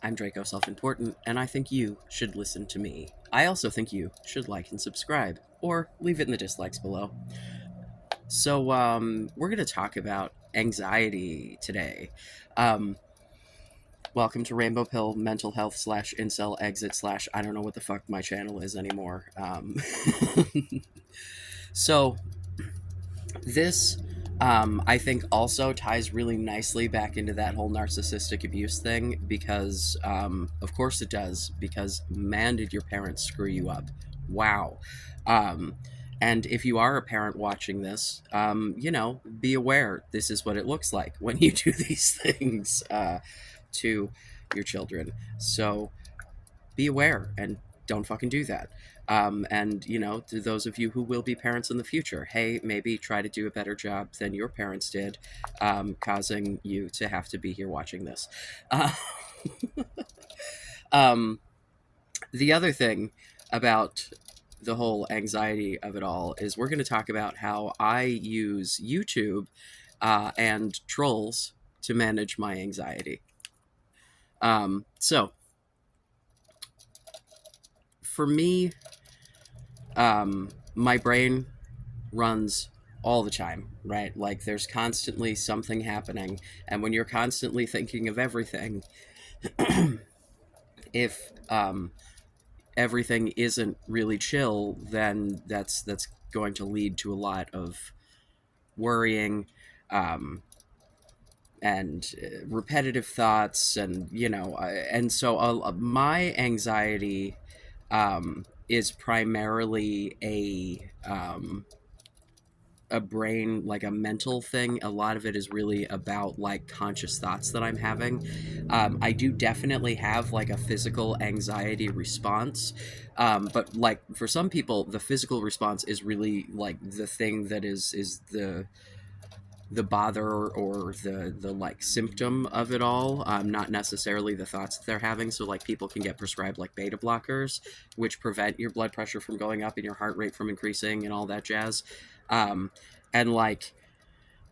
I'm Draco Self Important, and I think you should listen to me. I also think you should like and subscribe, or leave it in the dislikes below. So, we're going to talk about anxiety today. Um, Welcome to Rainbow Pill Mental Health slash Incel Exit slash I don't know what the fuck my channel is anymore. So, this I think also ties really nicely back into that whole narcissistic abuse thing because, of course, it does. Because man, did your parents screw you up? Wow. Um, and if you are a parent watching this, be aware this is what it looks like when you do these things to your children. So be aware and don't fucking do that. And to those of you who will be parents in the future, hey, maybe try to do a better job than your parents did, causing you to have to be here watching this. Uh, um, the other thing about the whole anxiety of it all is we're going to talk about how I use YouTube and trolls to manage my anxiety. So, for me, my brain runs all the time, right? Like there's constantly something happening. And when you're constantly thinking of everything, if everything isn't really chill, then that's going to lead to a lot of worrying and repetitive thoughts, and my anxiety is primarily a brain, like a mental thing. A lot of it is really about like conscious thoughts that I'm having. I do definitely have like a physical anxiety response, but like for some people the physical response is really like the thing that is the bother or the like symptom of it all, not necessarily the thoughts that they're having. So like people can get prescribed like beta blockers, which prevent your blood pressure from going up and your heart rate from increasing and all that jazz. um, and like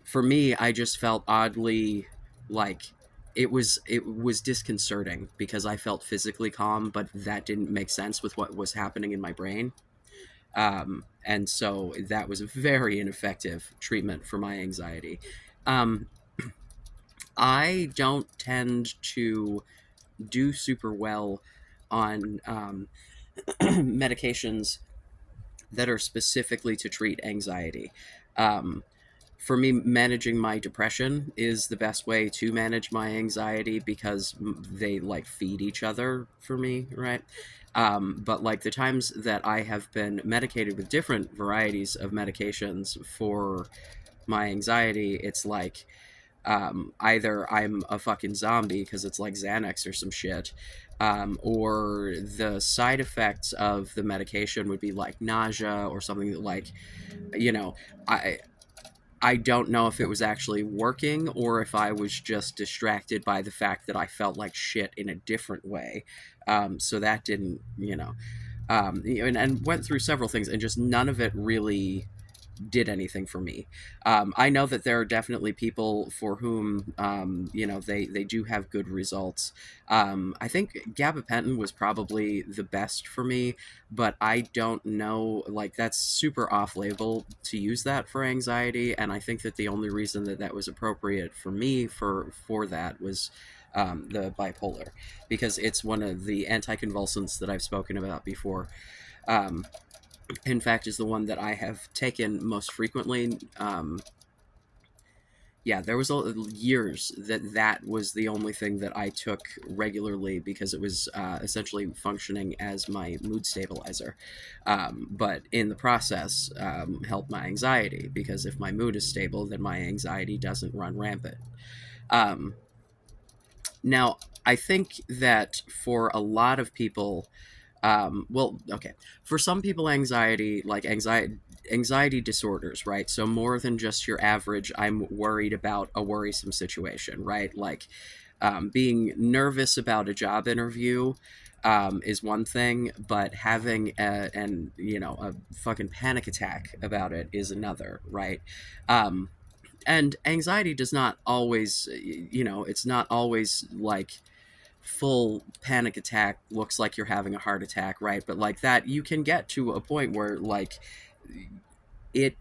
for me, I just felt oddly like it was disconcerting because I felt physically calm, but that didn't make sense with what was happening in my brain. And so that was a very ineffective treatment for my anxiety. Um, I don't tend to do super well on medications that are specifically to treat anxiety. Um, for me, managing my depression is the best way to manage my anxiety because they like feed each other for me, right? But like the times that I have been medicated with different varieties of medications for my anxiety, it's like either I'm a fucking zombie because it's like Xanax or some shit, or the side effects of the medication would be like nausea or something that like, you know, I I don't know if it was actually working or if I was just distracted by the fact that I felt like shit in a different way. So that didn't, and went through several things, and just none of it really did anything for me. I know that there are definitely people for whom, they do have good results. I think gabapentin was probably the best for me, but I don't know, like that's super off label to use that for anxiety. And I think that the only reason that that was appropriate for me for that was the bipolar, because it's one of the anticonvulsants that I've spoken about before. Um, in fact, is the one that I have taken most frequently. Yeah, there was years that was the only thing that I took regularly because it was essentially functioning as my mood stabilizer. But in the process, helped my anxiety, because if my mood is stable, then my anxiety doesn't run rampant. Um, Now, I think that for a lot of people, okay, for some people, anxiety disorders, right? So more than just your average, I'm worried about a worrisome situation, right? Like being nervous about a job interview is one thing, but having a fucking panic attack about it is another, right? Um, and anxiety does not always, it's not always like full panic attack looks like you're having a heart attack, right? But like that, you can get to a point where like it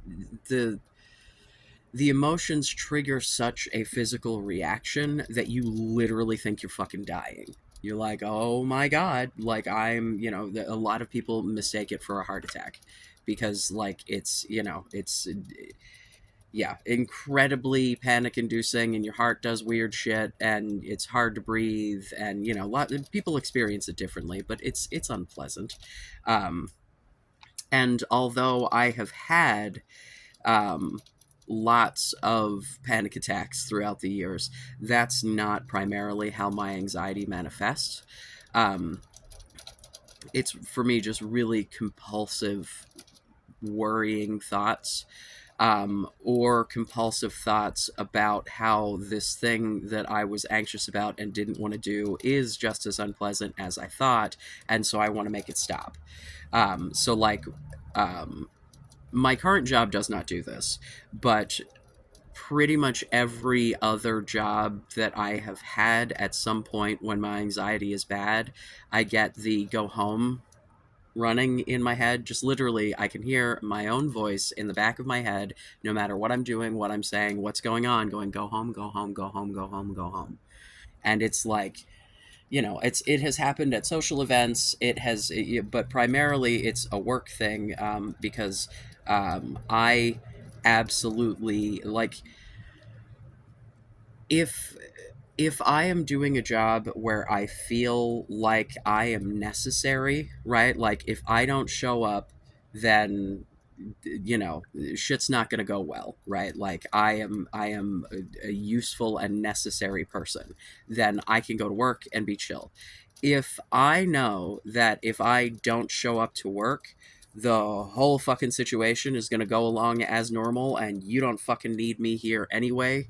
the emotions trigger such a physical reaction that you literally think you're fucking dying. You're like, oh my god, like I'm, a lot of people mistake it for a heart attack because like it's, it's yeah, incredibly panic inducing, and your heart does weird shit and it's hard to breathe, and a lot of people experience it differently, but it's unpleasant. Um and although I have had um, lots of panic attacks throughout the years, that's not primarily how my anxiety manifests. Um, it's for me just really compulsive, worrying thoughts, or compulsive thoughts about how this thing that I was anxious about and didn't want to do is just as unpleasant as I thought, and so I want to make it stop. So, like, um, my current job does not do this, but pretty much every other job that I have had at some point when my anxiety is bad, I get the go home running in my head. Just literally, I can hear my own voice in the back of my head, no matter what I'm doing, what I'm saying, what's going on, going, go home, go home, go home, go home, go home. And it's like, it has happened at social events. But primarily it's a work thing, because I absolutely like if I am doing a job where I feel like I am necessary, right? Like if I don't show up, then shit's not going to go well, right? Like I am a useful and necessary person, then I can go to work and be chill. If I know that if I don't show up to work, the whole fucking situation is going to go along as normal and you don't fucking need me here anyway,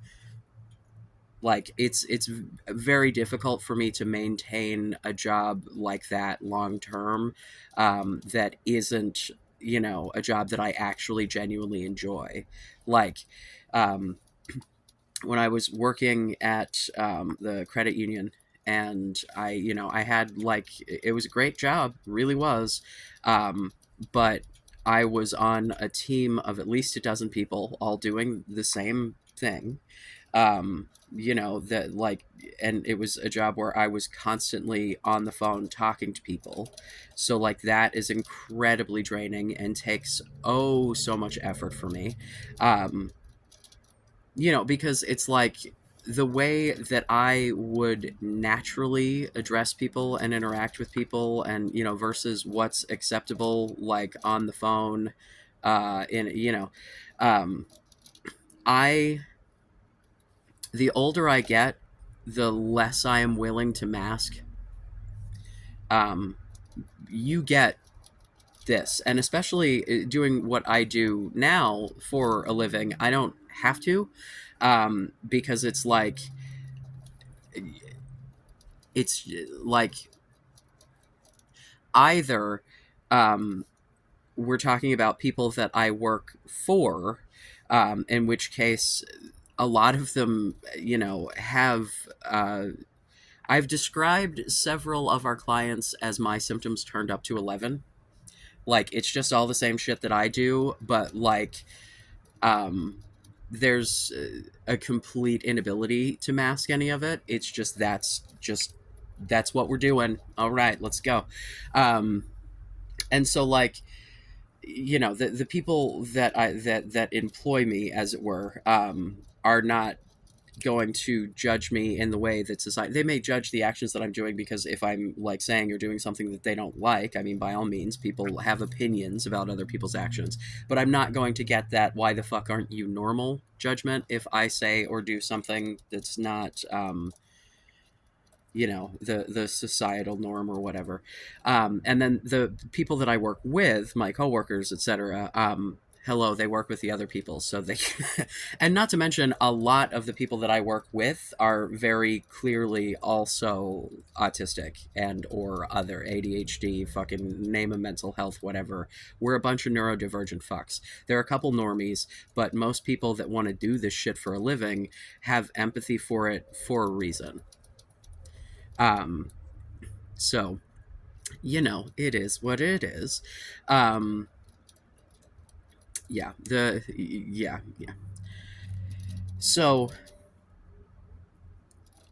like it's very difficult for me to maintain a job like that long term, that isn't a job that I actually genuinely enjoy. Like, um, when I was working at the credit union, and I had like it was a great job, really was, but I was on a team of at least a dozen people all doing the same thing, that like, and it was a job where I was constantly on the phone talking to people, so like that is incredibly draining and takes oh so much effort for me, um because it's like the way that I would naturally address people and interact with people, and versus what's acceptable like on the phone, in um I the older I get, the less I am willing to mask. Um, you get this, and especially doing what I do now for a living, I don't have to, because it's like either, um, we're talking about people that I work for, in which case a lot of them, have. I've described several of our clients as my symptoms turned up to 11. Like, it's just all the same shit that I do, but like, um, there's a complete inability to mask any of it. It's just that's what we're doing. All right, let's go. Um, and so like, the people that that employ me, as it were, are not going to judge me in the way that society. They may judge the actions that I'm doing, because if I'm like saying or doing something that they don't like, I mean, by all means, people have opinions about other people's actions, but I'm not going to get that why the fuck aren't you normal judgment if I say or do something that's not, the societal norm or whatever. And then the people that I work with, my coworkers, etc., hello, they work with the other people, so they and not to mention, a lot of the people that I work with are very clearly also autistic and or other ADHD, fucking name a mental health, whatever. We're a bunch of neurodivergent fucks. There are a couple normies, but most people that want to do this shit for a living have empathy for it for a reason. Um, so it is what it is. Um, yeah. So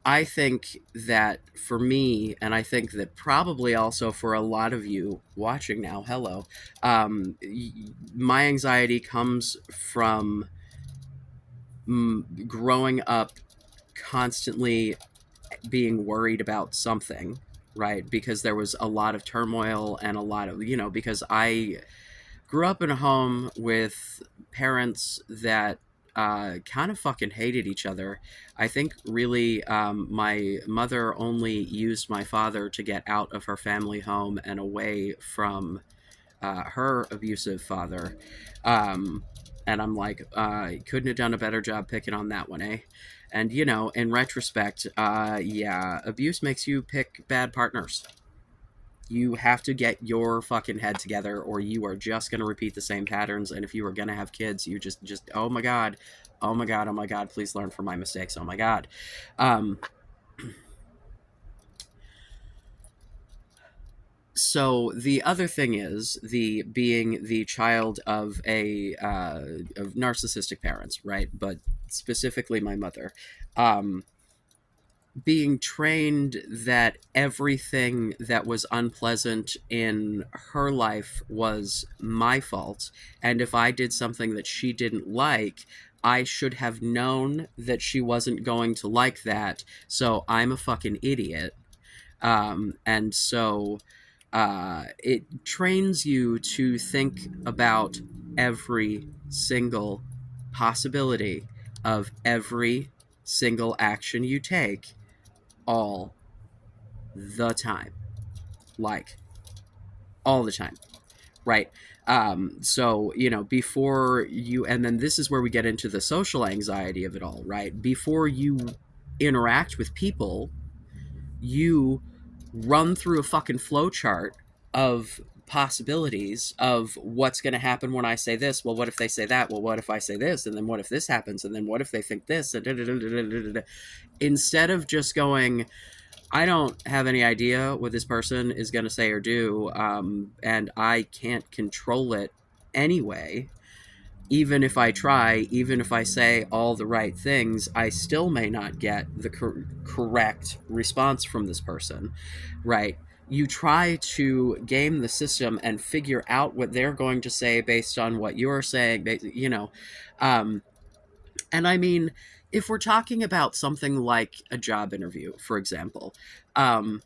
I think that for me, and I think that probably also for a lot of you watching now, hello, my anxiety comes from growing up constantly being worried about something, right? Because there was a lot of turmoil and a lot of, because I grew up in a home with parents that kind of fucking hated each other. I think really my mother only used my father to get out of her family home and away from her abusive father. Um, and I'm like, couldn't have done a better job picking on that one, eh? And in retrospect, yeah, abuse makes you pick bad partners. You have to get your fucking head together, or you are just going to repeat the same patterns. And if you are going to have kids, you just oh my god, oh my god, oh my god, please learn from my mistakes. Oh my god. Um, so the other thing is the being the child of of narcissistic parents, right? But specifically my mother. Um, being trained that everything that was unpleasant in her life was my fault. And if I did something that she didn't like, I should have known that she wasn't going to like that. So I'm a fucking idiot. And so it trains you to think about every single possibility of every single action you take all the time, like all the time, right? So before you, and then this is where we get into the social anxiety of it all, right? Before you interact with people, you run through a fucking flow chart of possibilities of what's going to happen when I say this. Well, what if they say that? Well, what if I say this? And then what if this happens? And then what if they think this? And instead of just going, I don't have any idea what this person is going to say or do, and I can't control it anyway. Even if I try, even if I say all the right things, I still may not get the correct response from this person, right? You try to game the system and figure out what they're going to say based on what you're saying. Um, and I mean, if we're talking about something like a job interview, for example, um,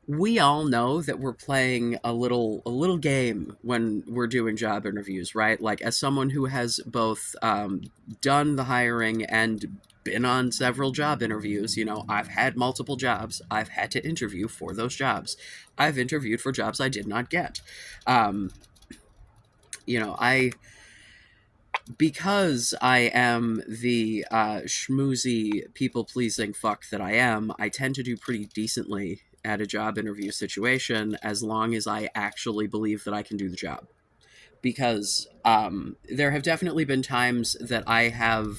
we all know that we're playing a little game when we're doing job interviews, right? Like, as someone who has both done the hiring and been on several job interviews, I've had multiple jobs. I've had to interview for those jobs. I've interviewed for jobs I did not get. Um, I because I am the schmoozy, people pleasing fuck that I am, I tend to do pretty decently at a job interview situation as long as I actually believe that I can do the job. Because there have definitely been times that I have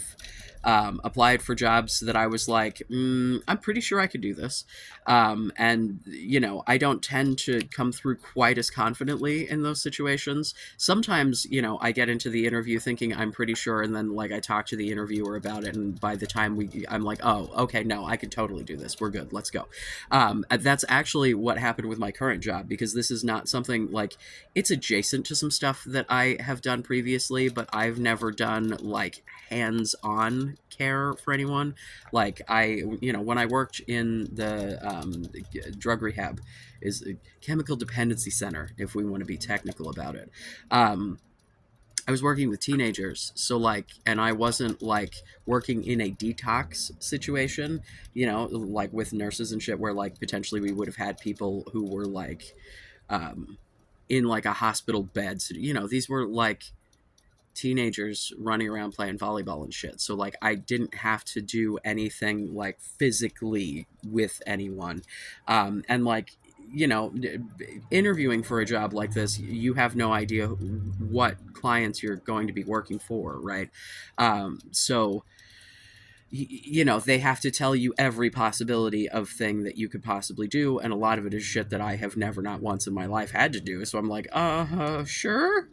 applied for jobs that I was like, I'm pretty sure I could do this. And, I don't tend to come through quite as confidently in those situations. Sometimes, I get into the interview thinking I'm pretty sure, and then, like, I talk to the interviewer about it, and by the time I'm like, oh, okay, no, I can totally do this. We're good. Let's go. That's actually what happened with my current job, because this is not something like, it's adjacent to some stuff that I have done previously, but I've never done like hands-on care for anyone. Like, when I worked in the drug rehab, is a chemical dependency center, if we want to be technical about it. Um, I was working with teenagers, so like, and I wasn't like working in a detox situation, like with nurses and shit, where like potentially we would have had people who were like, um, in like a hospital bed. So, these were like teenagers running around playing volleyball and shit. So like, I didn't have to do anything like physically with anyone. And like, interviewing for a job like this, you have no idea what clients you're going to be working for, right? So you know, they have to tell you every possibility of thing that you could possibly do, and a lot of it is shit that I have never, not once in my life, had to do. So I'm like, sure.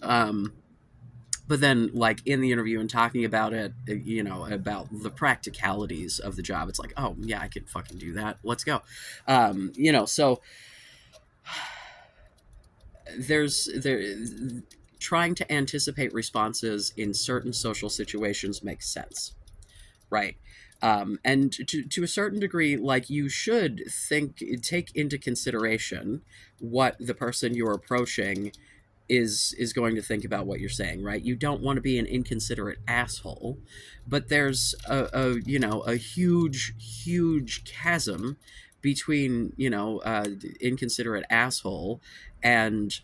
But then, like, in the interview and talking about it, you know, about the practicalities of the job, it's like, oh yeah, I could fucking do that, let's go. You know, so there trying to anticipate responses in certain social situations makes sense, right? And to a certain degree, like, you should take into consideration what the person you're approaching is going to think about what you're saying, right? You don't want to be an inconsiderate asshole, but there's a you know, a huge chasm between, you know, inconsiderate asshole and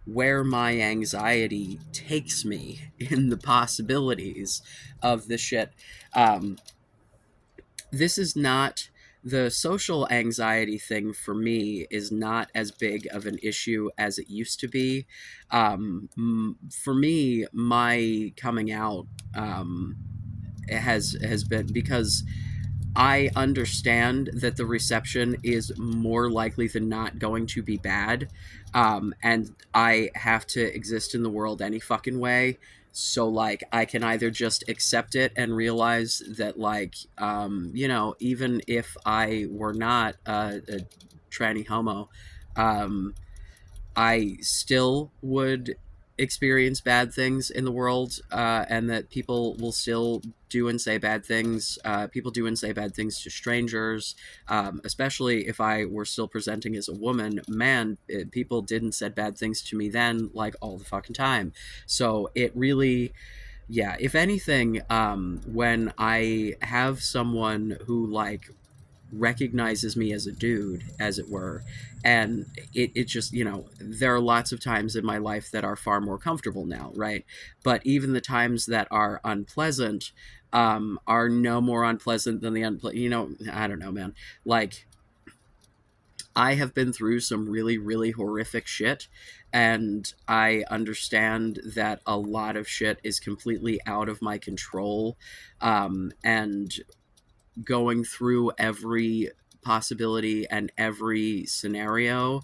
where my anxiety takes me in the possibilities of the shit. um, this is not, the social anxiety thing for me is not as big of an issue as it used to be. For me, my coming out, has been because I understand that the reception is more likely than not going to be bad. And I have to exist in the world any fucking way. So, like, I can either just accept it and realize that, like, you know, even if I were not a tranny homo, um, I still would experience bad things in the world, and that people will still do and say bad things. People do and say bad things to strangers, especially if I were still presenting as a woman. Man, people did and said bad things to me then, like, all the fucking time. So it really, yeah, if anything, when I have someone who, like, recognizes me as a dude, as it were, and it just, you know, there are lots of times in my life that are far more comfortable now, right? But even the times that are unpleasant, are no more unpleasant than the you know, I don't know, man. Like, I have been through some really, really horrific shit, and I understand that a lot of shit is completely out of my control. And going through every possibility and every scenario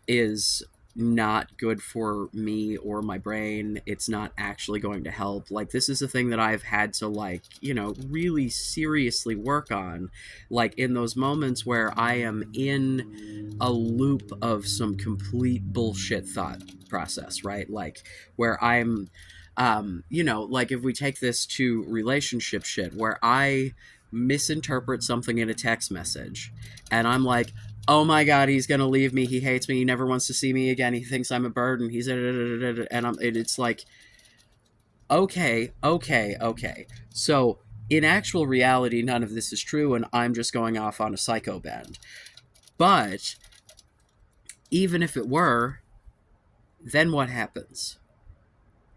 is not good for me or my brain. It's not actually going to help. Like, this is a thing that I've had to, like, you know, really seriously work on. Like, in those moments where I am in a loop of some complete bullshit thought process, right? Like, where I'm, you know, like, if we take this to relationship shit, where I misinterpret something in a text message and I'm like, oh my god, he's gonna leave me, he hates me, he never wants to see me again, he thinks I'm a burden, he's and it's like, okay, so in actual reality none of this is true and I'm just going off on a psycho bend. But even if it were, then what happens?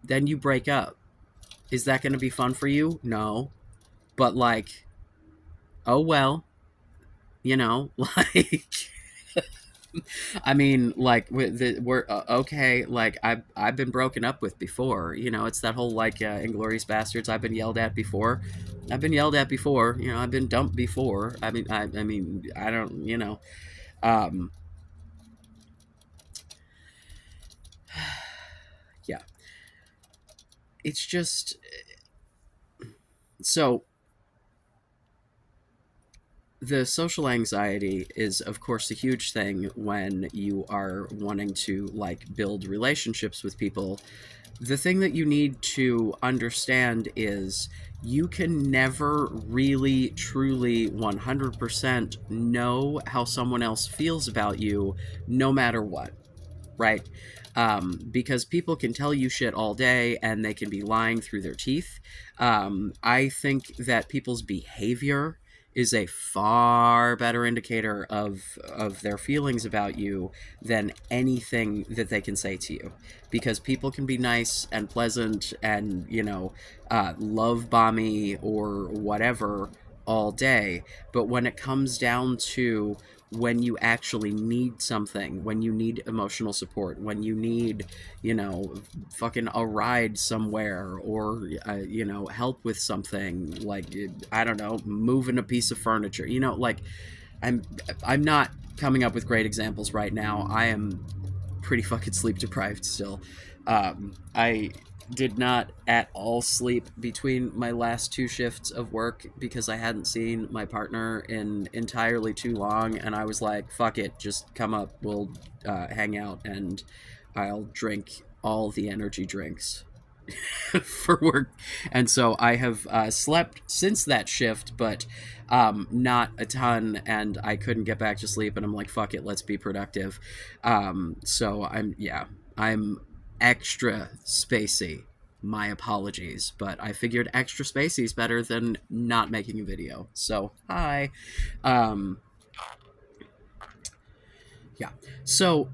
Then you break up. Is that going to be fun for you? No. But, like, oh well, you know, like, I mean, like, we're okay. Like, I've been broken up with before. You know, it's that whole, like, Inglorious Bastards. I've been yelled at before. I've been yelled at before. You know, I've been dumped before. I mean, I don't. You know, um, yeah. It's just so. The social anxiety is, of course, a huge thing when you are wanting to, like, build relationships with people. The thing that you need to understand is you can never really, truly, 100% know how someone else feels about you, no matter what, right? Because people can tell you shit all day and they can be lying through their teeth. I think that people's behavior is a far better indicator of their feelings about you than anything that they can say to you, because people can be nice and pleasant and, you know, love bomby or whatever all day, but when it comes down to when you actually need something, when you need emotional support, when you need, you know, fucking a ride somewhere, or you know, help with something, like, I don't know, moving a piece of furniture, you know, like, i'm I'm not coming up with great examples right now. I am pretty fucking sleep deprived still. I did not at all sleep between my last two shifts of work because I hadn't seen my partner in entirely too long, and I was like, "Fuck it, just come up. We'll hang out, and I'll drink all the energy drinks for work." And so I have slept since that shift, but not a ton, and I couldn't get back to sleep. And I'm like, "Fuck it, let's be productive." So I'm extra spacey. My apologies, but I figured extra spacey is better than not making a video. So hi. Um, yeah. So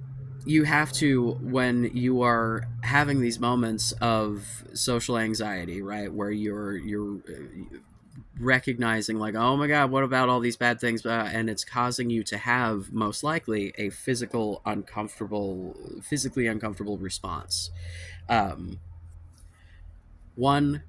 you have to, when you are having these moments of social anxiety, right, where you're recognizing, like, oh my god, what about all these bad things, and it's causing you to have, most likely, a physically uncomfortable response. Um, one,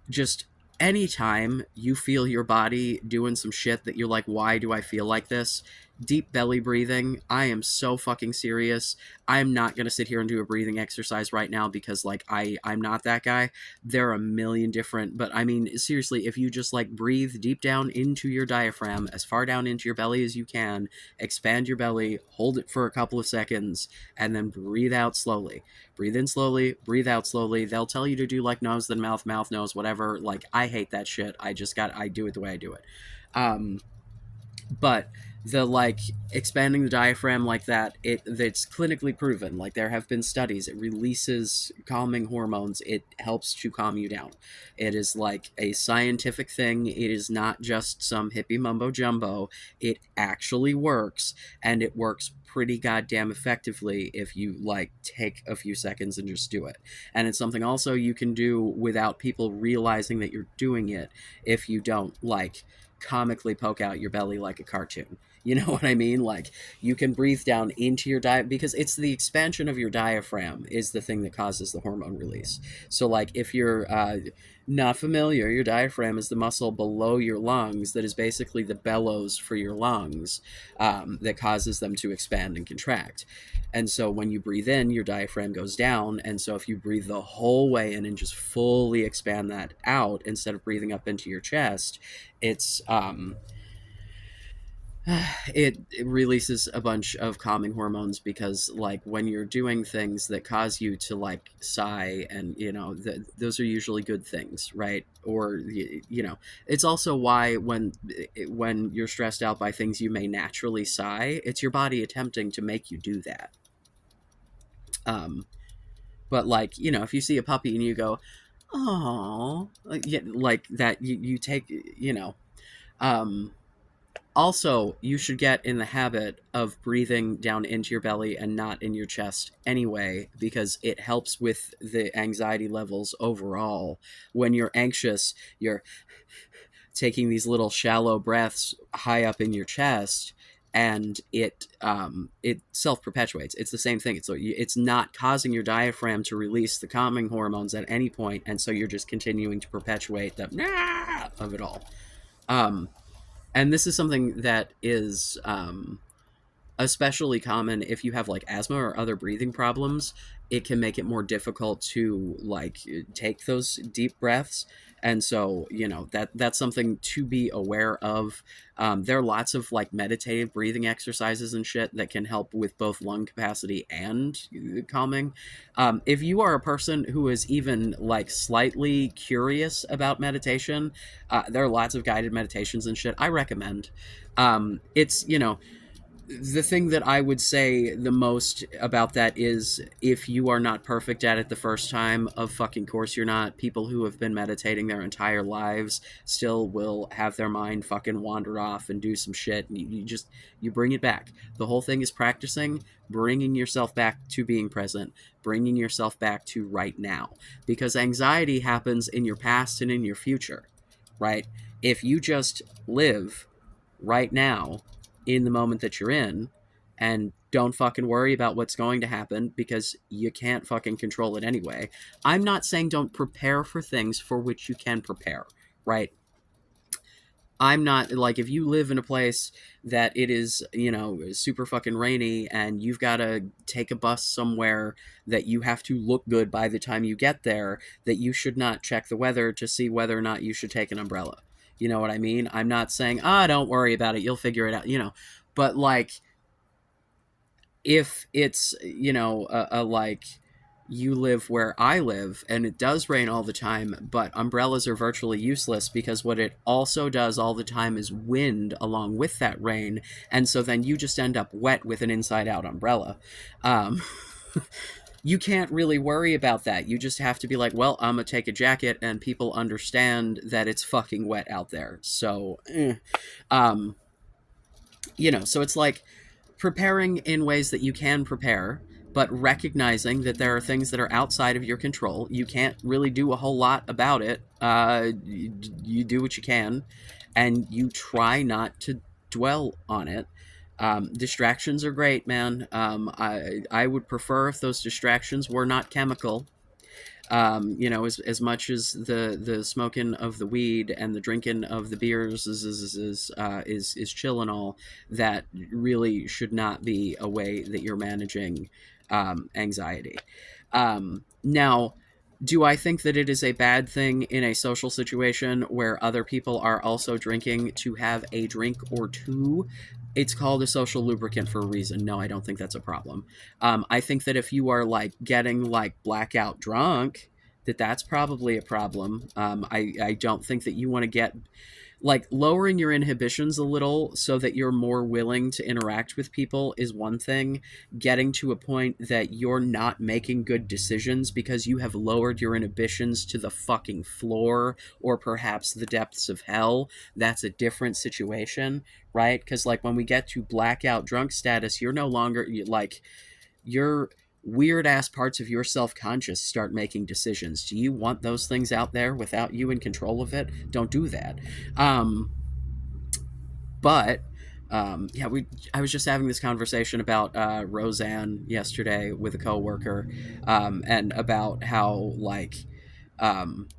just anytime you feel your body doing some shit that you're like, why do I feel like this? Deep belly breathing. I am so fucking serious. I'm not gonna sit here and do a breathing exercise right now because, like, I'm not that guy. There are a million different, but I mean, seriously, if you just like breathe deep down into your diaphragm, as far down into your belly as you can, expand your belly, hold it for a couple of seconds, and then breathe out slowly. Breathe in slowly, breathe out slowly. They'll tell you to do like nose, then mouth, mouth, nose, whatever. Like, I hate that shit. I do it the way I do it. Um, but the, like, expanding the diaphragm like that, it's clinically proven. Like, there have been studies. It releases calming hormones. It helps to calm you down. It is like a scientific thing. It is not just some hippie mumbo jumbo. It actually works, and it works pretty goddamn effectively if you, like, take a few seconds and just do it. And it's something also you can do without people realizing that you're doing it, if you don't, like, comically poke out your belly like a cartoon. You know what I mean? Like, you can breathe down into your diet, because it's the expansion of your diaphragm is the thing that causes the hormone release. So, like, if you're not familiar, your diaphragm is the muscle below your lungs that is basically the bellows for your lungs, that causes them to expand and contract. And so when you breathe in, your diaphragm goes down. And so if you breathe the whole way in and just fully expand that out instead of breathing up into your chest, it's it releases a bunch of calming hormones, because, like, when you're doing things that cause you to, like, sigh, and, you know, those are usually good things, right? Or, you know, it's also why when you're stressed out by things you may naturally sigh, it's your body attempting to make you do that. um but, like, you know, if you see a puppy and you go, oh, like, yeah, like that, you take, you know. Um also, you should get in the habit of breathing down into your belly and not in your chest anyway, because it helps with the anxiety levels overall. When you're anxious, you're taking these little shallow breaths high up in your chest, and it self-perpetuates. It's the same thing. It's not causing your diaphragm to release the calming hormones at any point, and so you're just continuing to perpetuate the of it all. Um and this is something that is especially common if you have, like, asthma or other breathing problems. It can make it more difficult to, like, take those deep breaths. And so, you know, that's something to be aware of. There are lots of, like, meditative breathing exercises and shit that can help with both lung capacity and calming. If you are a person who is even, like, slightly curious about meditation, there are lots of guided meditations and shit I recommend. It's, you know, the thing that I would say the most about that is, if you are not perfect at it the first time, of fucking course you're not. People who have been meditating their entire lives still will have their mind fucking wander off and do some shit. And you bring it back. The whole thing is practicing, bringing yourself back to being present, bringing yourself back to right now. Because anxiety happens in your past and in your future, right? If you just live right now, in the moment that you're in, and don't fucking worry about what's going to happen because you can't fucking control it anyway. I'm not saying don't prepare for things for which you can prepare, right? I'm not like, if you live in a place that it is, super fucking rainy and you've got to take a bus somewhere that you have to look good by the time you get there, that you should not check the weather to see whether or not you should take an umbrella. You know what I mean? I'm not saying, don't worry about it, you'll figure it out. But like, if it's, like, you live where I live and it does rain all the time, but umbrellas are virtually useless because what it also does all the time is wind along with that rain. And so then you just end up wet with an inside out umbrella. Um, you can't really worry about that. You just have to be like, well, I'm going to take a jacket and people understand that it's fucking wet out there. So, um, so it's like preparing in ways that you can prepare, but recognizing that there are things that are outside of your control. You can't really do a whole lot about it. You do what you can, and you try not to dwell on it. Distractions are great, man. I would prefer if those distractions were not chemical. As much as the smoking of the weed and the drinking of the beers is chill and all, that really should not be a way that you're managing anxiety. Now, do I think that it is a bad thing in a social situation where other people are also drinking to have a drink or two? It's called a social lubricant for a reason. No, I don't think that's a problem. I think that if you are like getting like blackout drunk, that's probably a problem. I don't think that you want to get like, lowering your inhibitions a little so that you're more willing to interact with people is one thing. Getting to a point that you're not making good decisions because you have lowered your inhibitions to the fucking floor or perhaps the depths of hell, that's a different situation, right? Because like when we get to blackout drunk status, you're no longer like, your weird ass parts of your self-conscious start making decisions. Do you want those things out there without you in control of it? Don't do that. um but yeah, we I was just having this conversation about Roseanne yesterday with a coworker, and about how like um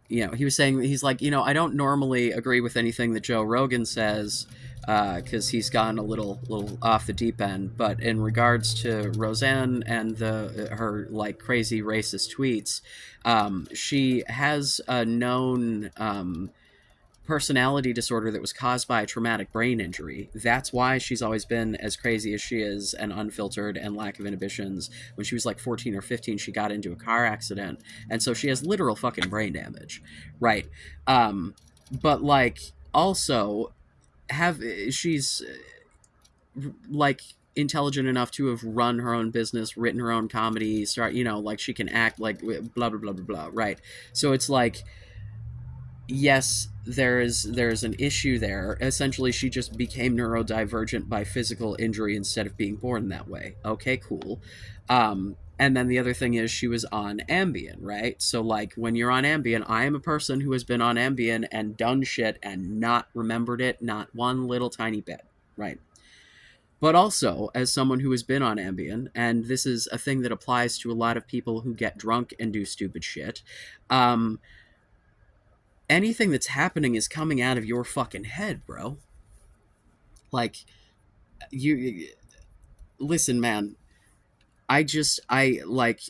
he was saying, he's like, I don't normally agree with anything that Joe Rogan says because he's gone a little off the deep end. But in regards to Roseanne and her like crazy racist tweets, she has a known personality disorder that was caused by a traumatic brain injury. That's why she's always been as crazy as she is and unfiltered and lack of inhibitions. When she was like 14 or 15, she got into a car accident. And so she has literal fucking brain damage. Right. But like also have she's like intelligent enough to have run her own business, written her own comedy, start, like she can act, like blah, blah, blah, blah, blah. Right. So it's like, yes, there's an issue there. Essentially, she just became neurodivergent by physical injury instead of being born that way. Okay, cool. And then the other thing is she was on Ambien, right? So like when you're on Ambien, I am a person who has been on Ambien and done shit and not remembered it, not one little tiny bit, right? But also, as someone who has been on Ambien, and this is a thing that applies to a lot of people who get drunk and do stupid shit, um, anything that's happening is coming out of your fucking head, bro. Like, you listen, man. I like,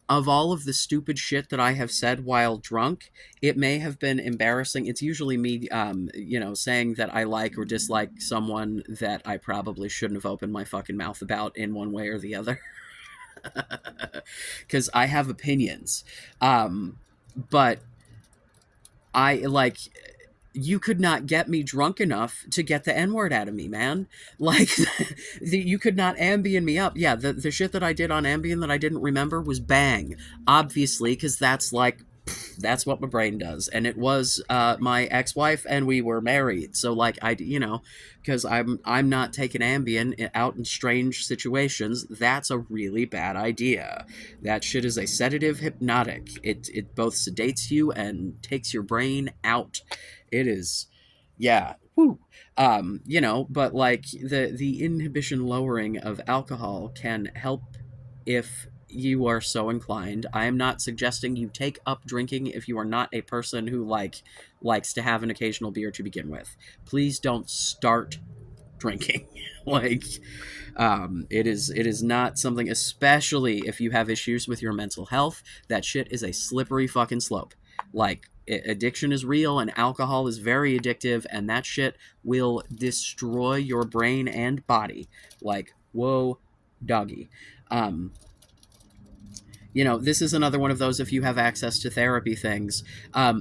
of all of the stupid shit that I have said while drunk, it may have been embarrassing. It's usually me, saying that I like or dislike someone that I probably shouldn't have opened my fucking mouth about in one way or the other, because I have opinions. But I like, you could not get me drunk enough to get the N word out of me, man. Like, you could not Ambien me up. Yeah, the shit that I did on Ambien that I didn't remember was bang. Obviously, because that's like, that's what my brain does. And it was my ex-wife, and we were married. So like, because I'm not taking Ambien out in strange situations. That's a really bad idea. That shit is a sedative hypnotic. It both sedates you and takes your brain out. It is Yeah. Whew. But like the inhibition lowering of alcohol can help if you are so inclined. I am not suggesting you take up drinking if you are not a person who likes to have an occasional beer to begin with. Please don't start drinking. like it is not something, especially if you have issues with your mental health. That shit is a slippery fucking slope. Like addiction is real, and alcohol is very addictive, and that shit will destroy your brain and body. Like, whoa, doggy. Um, this is another one of those, if you have access to therapy things.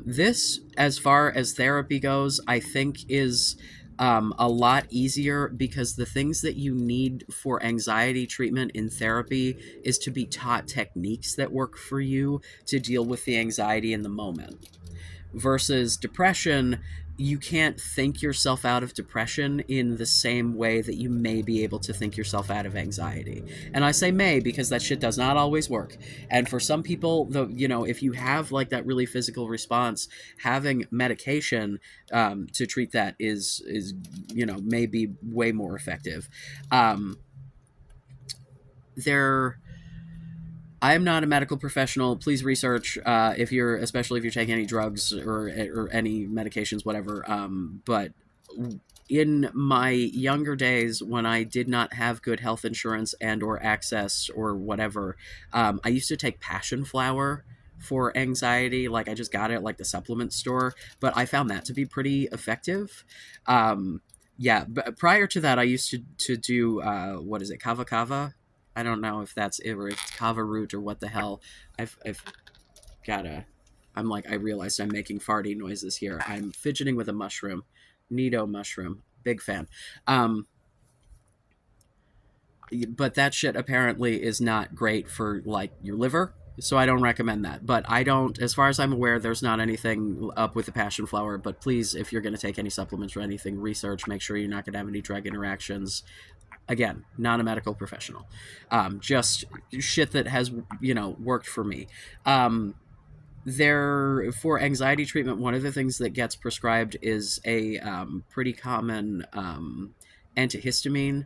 This, as far as therapy goes, I think is a lot easier, because the things that you need for anxiety treatment in therapy is to be taught techniques that work for you to deal with the anxiety in the moment. Versus depression, you can't think yourself out of depression in the same way that you may be able to think yourself out of anxiety. And I say may because that shit does not always work. And for some people, if you have like that really physical response, having medication to treat that is maybe way more effective. There I am not a medical professional. Please research especially if you're taking any drugs or any medications, whatever. But in my younger days, when I did not have good health insurance and or access or whatever, I used to take passion flower for anxiety. Like I just got it at like the supplement store, but I found that to be pretty effective. Yeah, but prior to that, I used to do what is it, kava kava? I don't know if that's it or it's kava root or what the hell. I've gotta. I'm like, I realized I'm making farty noises here. I'm fidgeting with a mushroom, Nido mushroom. Big fan. Um, but that shit apparently is not great for like your liver. So I don't recommend that. But I don't, as far as I'm aware, there's not anything up with the passion flower. But please, if you're going to take any supplements or anything, research, make sure you're not going to have any drug interactions. Again, not a medical professional. Just shit that has worked for me. There, for anxiety treatment, one of the things that gets prescribed is a pretty common antihistamine,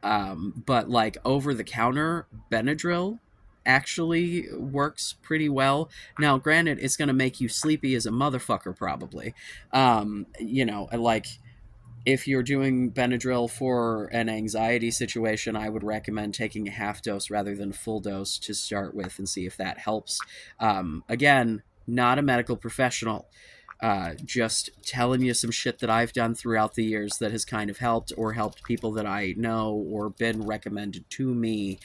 but like over the counter Benadryl actually works pretty well. Now granted, it's going to make you sleepy as a motherfucker probably. Like if you're doing Benadryl for an anxiety situation, I would recommend taking a half dose rather than a full dose to start with and see if that helps. Again, not a medical professional. Just telling you some shit that I've done throughout the years that has kind of helped or helped people that I know or been recommended to me.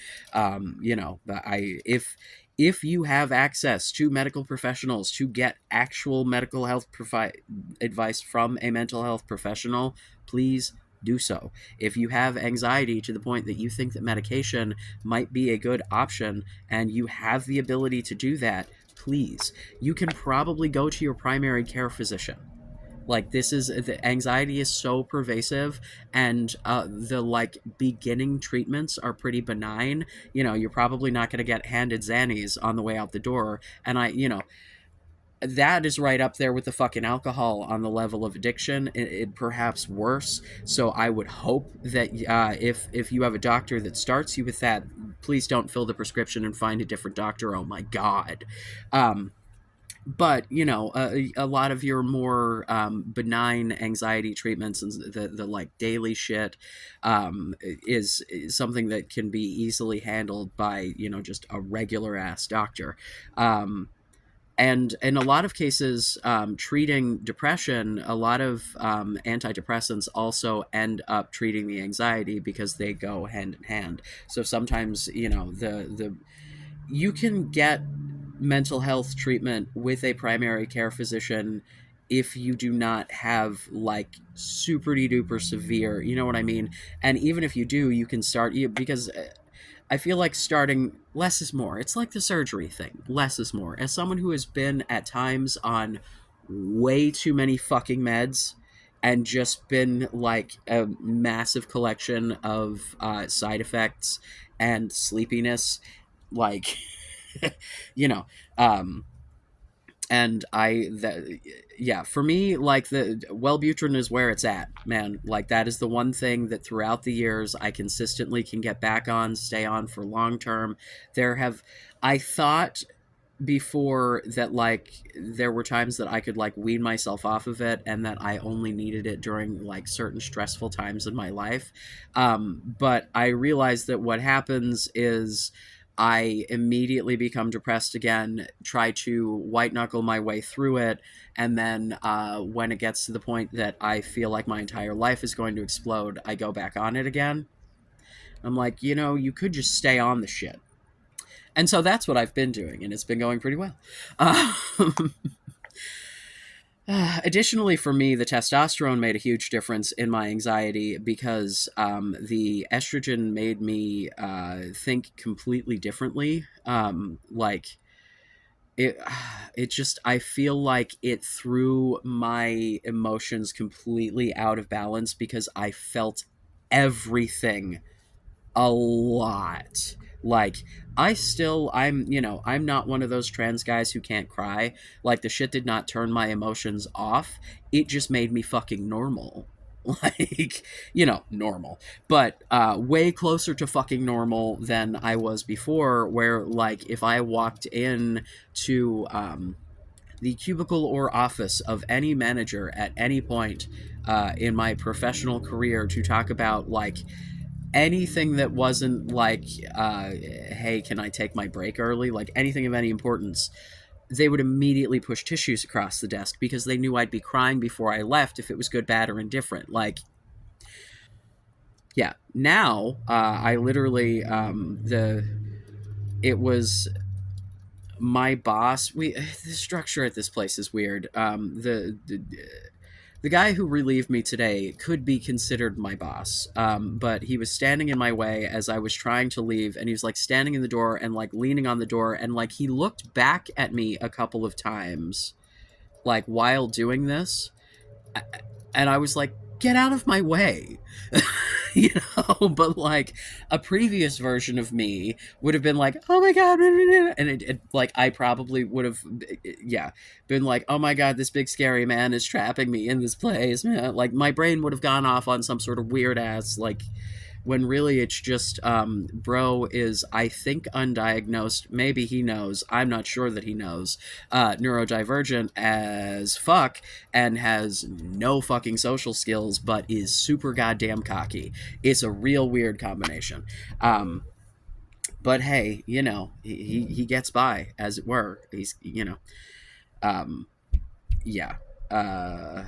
If you have access to medical professionals to get actual medical health advice from a mental health professional, please do so. If you have anxiety to the point that you think that medication might be a good option and you have the ability to do that, please, you can probably go to your primary care physician. Like the anxiety is so pervasive, and the like beginning treatments are pretty benign. You're probably not going to get handed Xannies on the way out the door, and that is right up there with the fucking alcohol on the level of addiction, it perhaps worse. So I would hope that if you have a doctor that starts you with that, please don't fill the prescription and find a different doctor. Oh my god. But a lot of your more benign anxiety treatments and the like daily shit is something that can be easily handled by just a regular ass doctor. And in a lot of cases, treating depression, a lot of antidepressants also end up treating the anxiety because they go hand in hand. So sometimes the you can get mental health treatment with a primary care physician if you do not have like super duper severe, you know what I mean? And even if you do, you can start because I feel like starting less is more. It's like the surgery thing. Less is more. As someone who has been at times on way too many fucking meds and just been like a massive collection of side effects and sleepiness, like, you know, um, And yeah, for me, like the Wellbutrin is where it's at, man. Like that is the one thing that throughout the years I consistently can get back on, stay on for long term. There have, I thought before that like there were times that I could like wean myself off of it and that I only needed it during like certain stressful times in my life. But I realized that what happens is I immediately become depressed again, try to white knuckle my way through it, and then when it gets to the point that I feel like my entire life is going to explode, I go back on it again. I'm like, you could just stay on the shit. And so that's what I've been doing, and it's been going pretty well. Um, Additionally, for me, the testosterone made a huge difference in my anxiety because the estrogen made me think completely differently. Like it, it just I feel like it threw my emotions completely out of balance because I felt everything a lot. Like I'm not one of those trans guys who can't cry. Like the shit did not turn my emotions off. It just made me fucking normal. Like, normal. But way closer to fucking normal than I was before, where like if I walked in to the cubicle or office of any manager at any point in my professional career to talk about like anything that wasn't like, hey, can I take my break early? Like anything of any importance, they would immediately push tissues across the desk because they knew I'd be crying before I left if it was good, bad, or indifferent. Like, yeah. Now, I literally, it was my boss. The structure at this place is weird. The guy who relieved me today could be considered my boss, but he was standing in my way as I was trying to leave, and he was like standing in the door and like leaning on the door, and like he looked back at me a couple of times, like while doing this, and I was like, get out of my way. But like a previous version of me would have been like, oh my god, and like I probably would have, yeah, been like, oh my god, this big scary man is trapping me in this place, man. Like my brain would have gone off on some sort of weird ass like, when really it's just bro is, I think, undiagnosed. Maybe he knows, I'm not sure that he knows, neurodivergent as fuck, and has no fucking social skills but is super goddamn cocky. It's a real weird combination. But hey, he gets by, as it were. He's um yeah. uh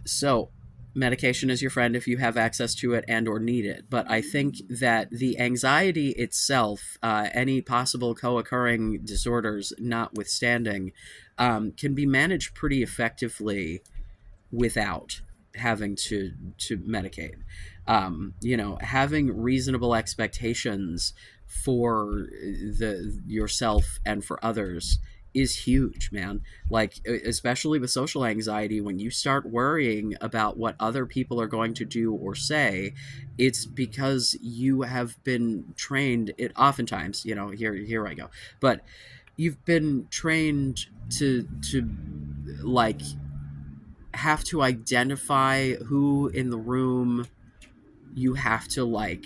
So, medication is your friend if you have access to it and or need it. But I think that the anxiety itself, any possible co-occurring disorders notwithstanding, can be managed pretty effectively without having to medicate. Having reasonable expectations for the yourself and for others is huge, man. Like especially with social anxiety, when you start worrying about what other people are going to do or say, it's because you have been trained. It oftentimes, here I go, but you've been trained to like have to identify who in the room you have to like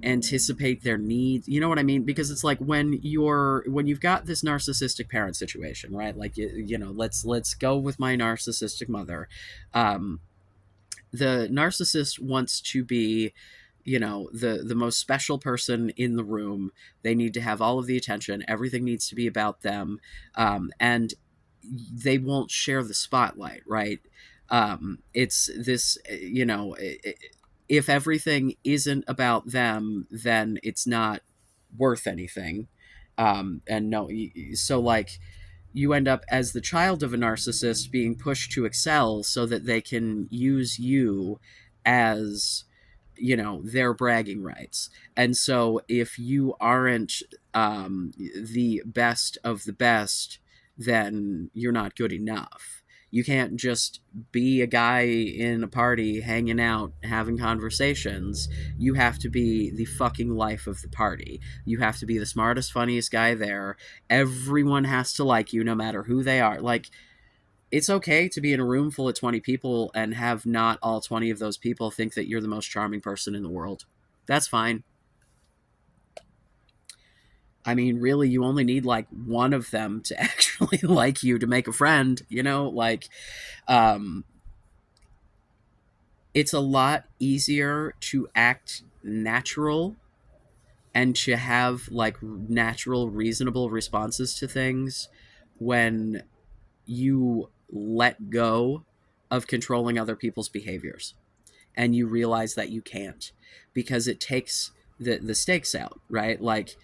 anticipate their needs. You know what I mean? Because it's like when you've got this narcissistic parent situation, right? Like let's go with my narcissistic mother. um the narcissist wants to be, the most special person in the room. They need to have all of the attention, everything needs to be about them. And they won't share the spotlight, right? It's this, if everything isn't about them, then it's not worth anything. And no, so like you end up as the child of a narcissist being pushed to excel so that they can use you as, their bragging rights. And so if you aren't the best of the best, then you're not good enough. You can't just be a guy in a party hanging out having conversations. You have to be the fucking life of the party. You have to be the smartest, funniest guy there. Everyone has to like you no matter who they are. Like, it's okay to be in a room full of 20 people and have not all 20 of those people think that you're the most charming person in the world. That's fine. I mean, really, you only need like one of them to actually like you to make a friend, you know? Like, um, it's a lot easier to act natural and to have like natural, reasonable responses to things when you let go of controlling other people's behaviors and you realize that you can't, because it takes the stakes out, right? Like,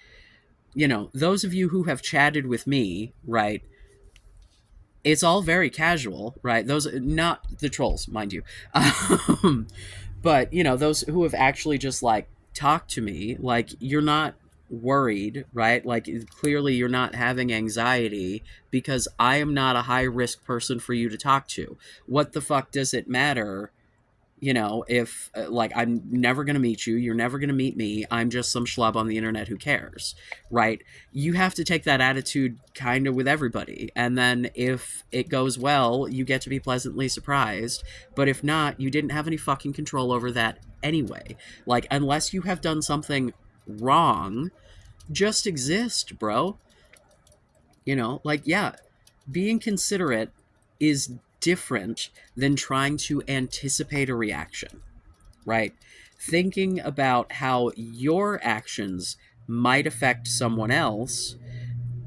those of you who have chatted with me, right, it's all very casual, right? Those, not the trolls, mind you. um, but those who have actually just like talked to me, like, you're not worried, right? Like, clearly you're not having anxiety because I am not a high risk person for you to talk to. What the fuck does it matter, if like, I'm never going to meet you, you're never going to meet me, I'm just some schlub on the internet who cares, right? You have to take that attitude kind of with everybody, and then if it goes well, you get to be pleasantly surprised, but if not, you didn't have any fucking control over that anyway. Like, unless you have done something wrong, just exist, bro. Like, yeah, being considerate is different than trying to anticipate a reaction, right? Thinking about how your actions might affect someone else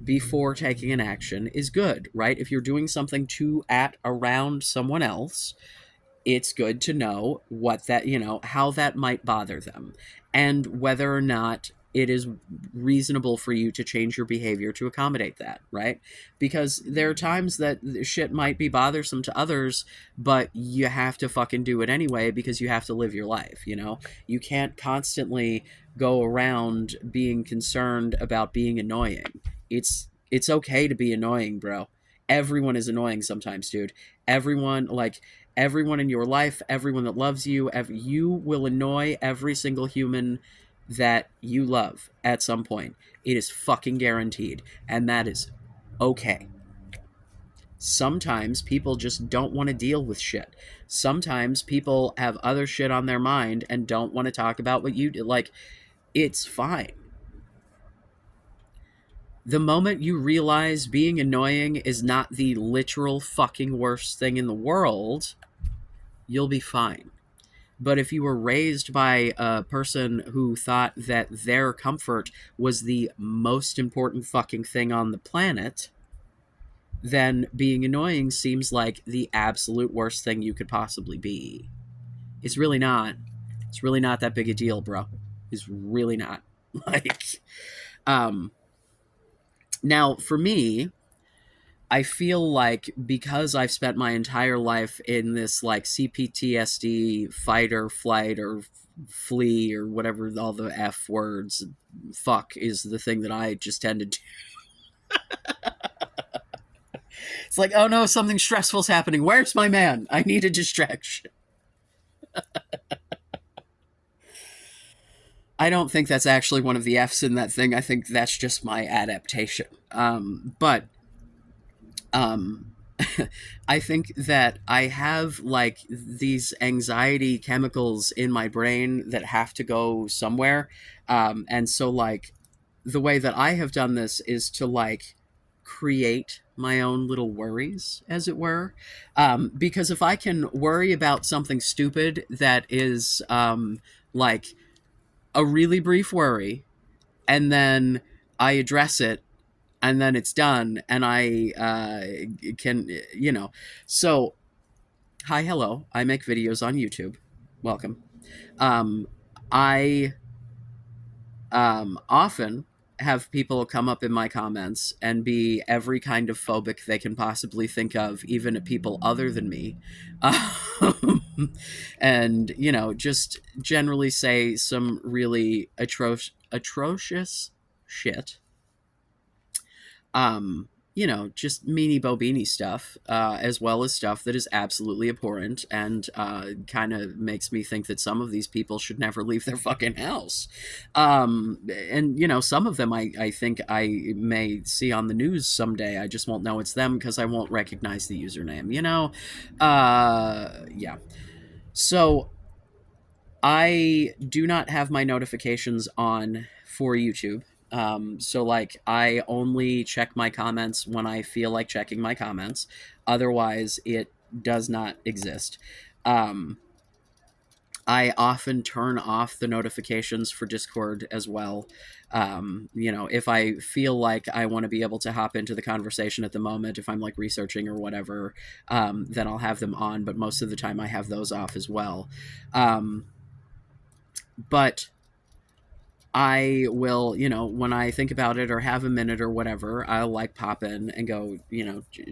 before taking an action is good, right? If you're doing something to at around someone else, it's good to know what that, how that might bother them and whether or not it is reasonable for you to change your behavior to accommodate that, right? Because there are times that shit might be bothersome to others, but you have to fucking do it anyway because you have to live your life, You can't constantly go around being concerned about being annoying. It's okay to be annoying, bro. Everyone is annoying sometimes, dude. Everyone, like, everyone in your life, everyone that loves you, you will annoy every single human that you love at some point. It is fucking guaranteed. And that is okay. Sometimes people just don't want to deal with shit. Sometimes people have other shit on their mind and don't want to talk about what you do. Like, it's fine. The moment you realize being annoying is not the literal fucking worst thing in the world, you'll be fine. But if you were raised by a person who thought that their comfort was the most important fucking thing on the planet, then being annoying seems like the absolute worst thing you could possibly be. It's really not. It's really not that big a deal, bro. It's really not. Like, um, now for me, I feel like because I've spent my entire life in this like CPTSD fight or flight or flee or whatever all the F words, fuck is the thing that I just tend to do. It's like, oh no, something stressful's happening. Where's my man? I need a distraction. I don't think that's actually one of the F's in that thing. I think that's just my adaptation. But um, I think that I have like these anxiety chemicals in my brain that have to go somewhere. And so, like, the way that I have done this is to like create my own little worries, as it were. Because if I can worry about something stupid that is like a really brief worry, and then I address it, and then it's done, and I can, So, hi, hello. I make videos on YouTube. Welcome. Um, I often have people come up in my comments and be every kind of phobic they can possibly think of, even at people other than me. And, just generally say some really atrocious shit. just meanie bobini stuff, as well as stuff that is absolutely abhorrent and kind of makes me think that some of these people should never leave their fucking house. And, some of them I think I may see on the news someday. I just won't know it's them because I won't recognize the username. Yeah. So I do not have my notifications on for YouTube. So like I only check my comments when I feel like checking my comments. Otherwise, it does not exist. Um, I often turn off the notifications for Discord as well. If I feel like I want to be able to hop into the conversation at the moment, if I'm like researching or whatever, then I'll have them on. But most of the time, I have those off as well. But I will, when I think about it or have a minute or whatever, I'll like pop in and go,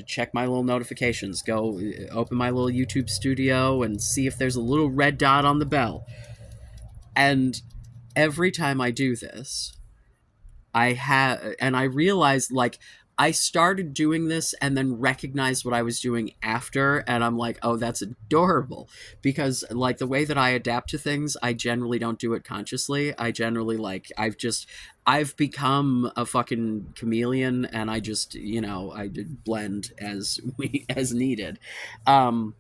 check my little notifications, go open my little YouTube studio and see if there's a little red dot on the bell. And every time I do this, I realized like I started doing this and then recognized what I was doing after, and I'm like, oh, that's adorable. Because like the way that I adapt to things, I generally don't do it consciously. I generally I've become a fucking chameleon, and I just, I blend as needed. Um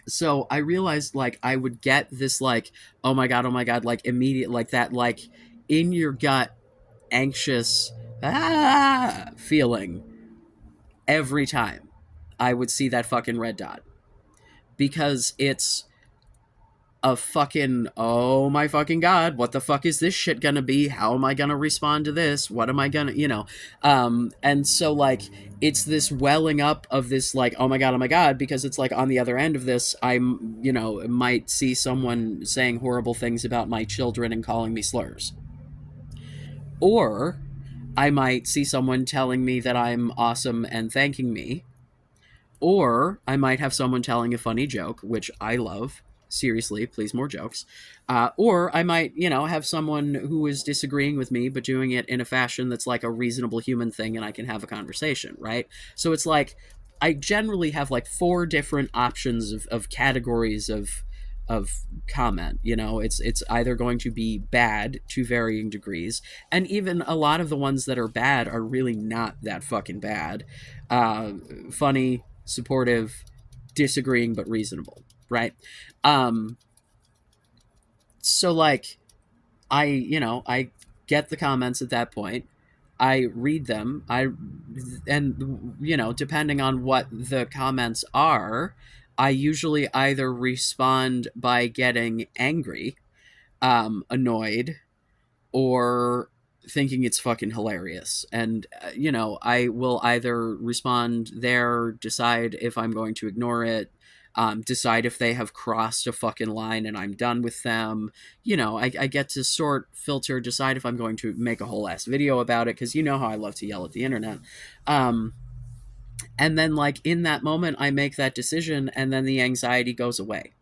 so I realized like I would get this like, oh my god, like immediate, like that, like in your gut anxious feeling every time I would see that fucking red dot, because it's a fucking, oh my fucking god, what the fuck is this shit gonna be? How am I gonna respond to this? What am I gonna, and so like it's this welling up of this like, oh my god, because it's like on the other end of this, I'm, might see someone saying horrible things about my children and calling me slurs, or I might see someone telling me that I'm awesome and thanking me, or I might have someone telling a funny joke, which I love. Seriously, please, more jokes. Or I might, have someone who is disagreeing with me, but doing it in a fashion that's like a reasonable human thing, and I can have a conversation, right? So it's like I generally have like four different options of categories of comment. It's either going to be bad to varying degrees, and even a lot of the ones that are bad are really not that fucking bad. Funny, supportive, disagreeing but reasonable, right? um so like I get the comments at that point, I read them, and depending on what the comments are, I usually either respond by getting angry, annoyed, or thinking it's fucking hilarious. And, I will either respond there, decide if I'm going to ignore it, decide if they have crossed a fucking line and I'm done with them. I get to sort, filter, decide if I'm going to make a whole ass video about it, because you know how I love to yell at the internet. Um, and then, like, in that moment, I make that decision, and then the anxiety goes away,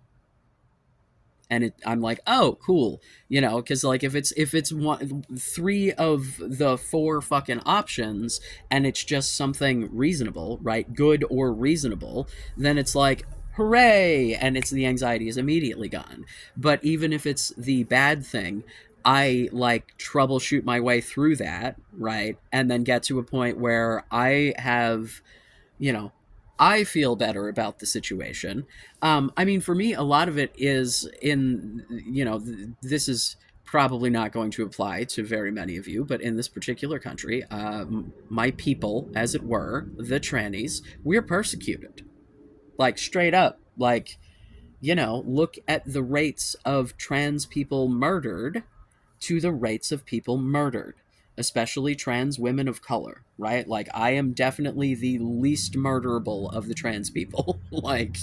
and I'm like, oh, cool, because like if it's one, three of the four fucking options, and it's just something reasonable, right, good or reasonable, then it's like, hooray, and it's the anxiety is immediately gone. But even if it's the bad thing, I like troubleshoot my way through that, right, and then get to a point where you know, I feel better about the situation. I mean, for me, a lot of it is in, this is probably not going to apply to very many of you, but in this particular country, my people, as it were, the trannies, we're persecuted. Like, straight up. Like, look at the rates of trans people murdered to the rates of people murdered, especially trans women of color, right? Like, I am definitely the least murderable of the trans people. Like,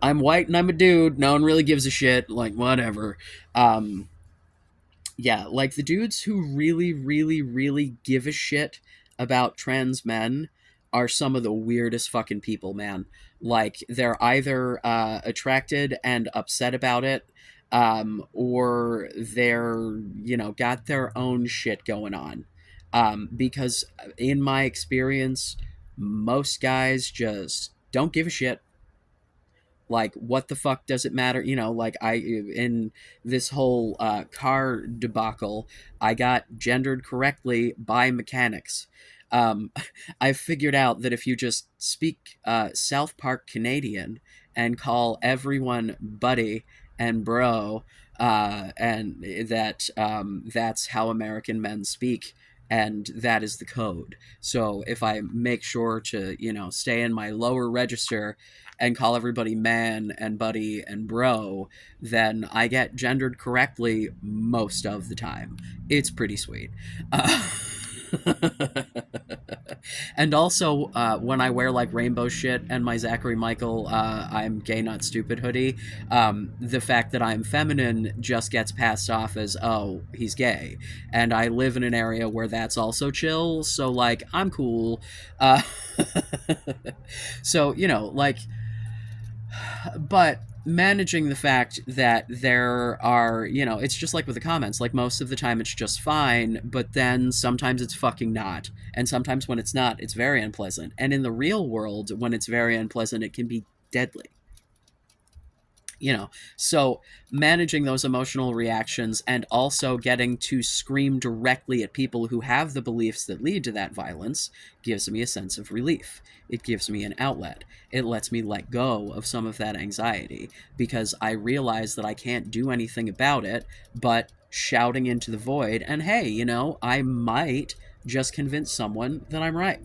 I'm white and I'm a dude. No one really gives a shit. Like, whatever. Um, yeah, like the dudes who really, really, really give a shit about trans men are some of the weirdest fucking people, man. Like, they're either attracted and upset about it, or they're, got their own shit going on. Because in my experience, most guys just don't give a shit. Like, what the fuck does it matter? You know, like, in this whole car debacle, I got gendered correctly by mechanics. um, I've figured out that if you just speak South Park Canadian and call everyone buddy and bro, and that's how American men speak, and that is the code. So if I make sure to, stay in my lower register and call everybody man and buddy and bro, then I get gendered correctly most of the time. It's pretty sweet. Uh, and also, when I wear like rainbow shit and my Zachary Michael I'm gay not stupid hoodie, the fact that I'm feminine just gets passed off as, oh, he's gay. And I live in an area where that's also chill, so like I'm cool. uh, so, like, but managing the fact that there are, it's just like with the comments, like most of the time it's just fine, but then sometimes it's fucking not. And sometimes when it's not, it's very unpleasant. And in the real world, when it's very unpleasant, it can be deadly. So managing those emotional reactions and also getting to scream directly at people who have the beliefs that lead to that violence gives me a sense of relief. It gives me an outlet. It lets me let go of some of that anxiety because I realize that I can't do anything about it but shouting into the void, and hey, I might just convince someone that I'm right.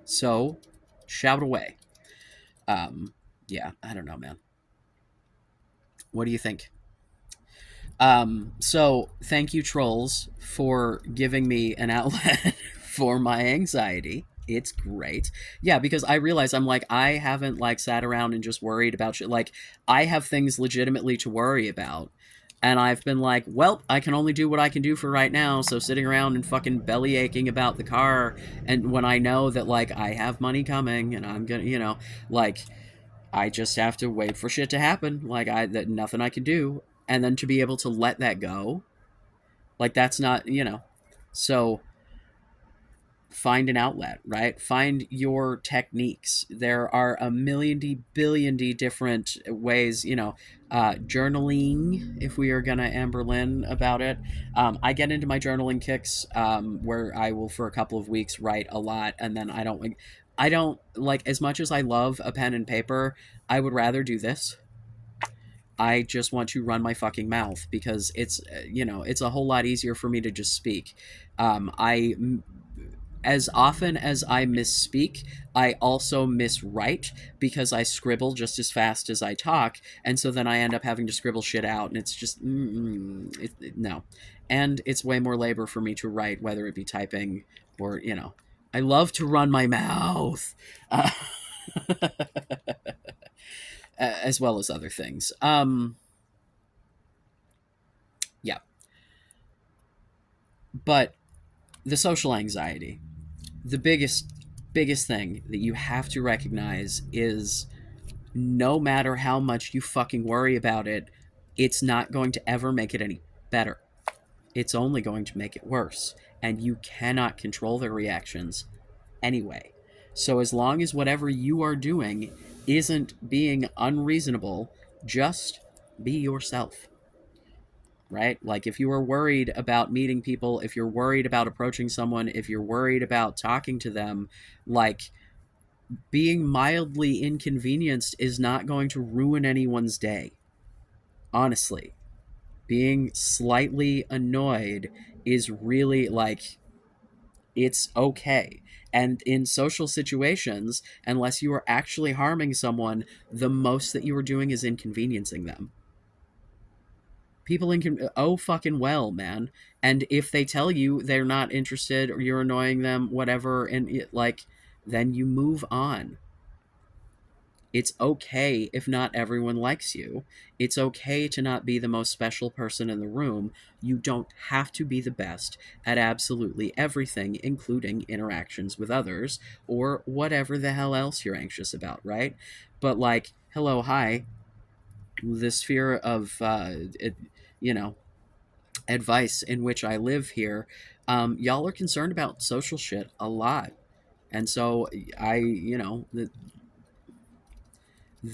So shout away. um yeah, I don't know, man. What do you think? So thank you, trolls, for giving me an outlet for my anxiety. It's great. Yeah, because I realize I'm like, I haven't like sat around and just worried about shit. Like, I have things legitimately to worry about. And I've been like, well, I can only do what I can do for right now. So sitting around and fucking belly aching about the car, and when I know that like I have money coming and I'm gonna, like, I just have to wait for shit to happen. Like, that nothing I can do, and then to be able to let that go, like that's not, So find an outlet, right? Find your techniques. There are a billion different ways, journaling, if we are gonna Amberlynn about it. I get into my journaling kicks, where I will for a couple of weeks write a lot, and then I don't like, as much as I love a pen and paper, I would rather do this. I just want to run my fucking mouth because it's a whole lot easier for me to just speak. I As often as I misspeak, I also miswrite because I scribble just as fast as I talk, and so then I end up having to scribble shit out, and it's just no, and it's way more labor for me to write, whether it be typing or I love to run my mouth, uh, as well as other things. Yeah, but the social anxiety, the biggest thing that you have to recognize is, no matter how much you fucking worry about it, it's not going to ever make it any better. It's only going to make it worse, and you cannot control their reactions anyway. So as long as whatever you are doing isn't being unreasonable, just be yourself. Right? Like, if you are worried about meeting people, if you're worried about approaching someone, if you're worried about talking to them, like, being mildly inconvenienced is not going to ruin anyone's day. Honestly, being slightly annoyed is really like, it's okay. And in social situations, unless you are actually harming someone, the most that you are doing is inconveniencing them. People oh fucking well, man. And if they tell you they're not interested or you're annoying them, whatever, and like, then you move on. It's okay if not everyone likes you. It's okay to not be the most special person in the room. You don't have to be the best at absolutely everything, including interactions with others or whatever the hell else you're anxious about, right? But like, hello, hi, the sphere of, you know, advice in which I live here, Y'all are concerned about social shit a lot. And so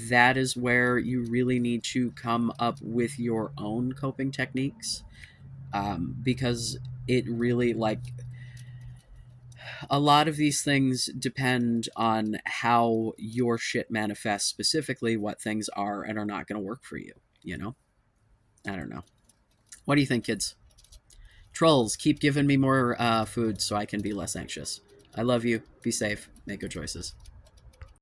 that is where you really need to come up with your own coping techniques, because it really, like, a lot of these things depend on how your shit manifests, specifically what things are and are not going to work for you, you know? I don't know. What do you think, kids? Trolls, keep giving me more food so I can be less anxious. I love you. Be safe. Make good choices.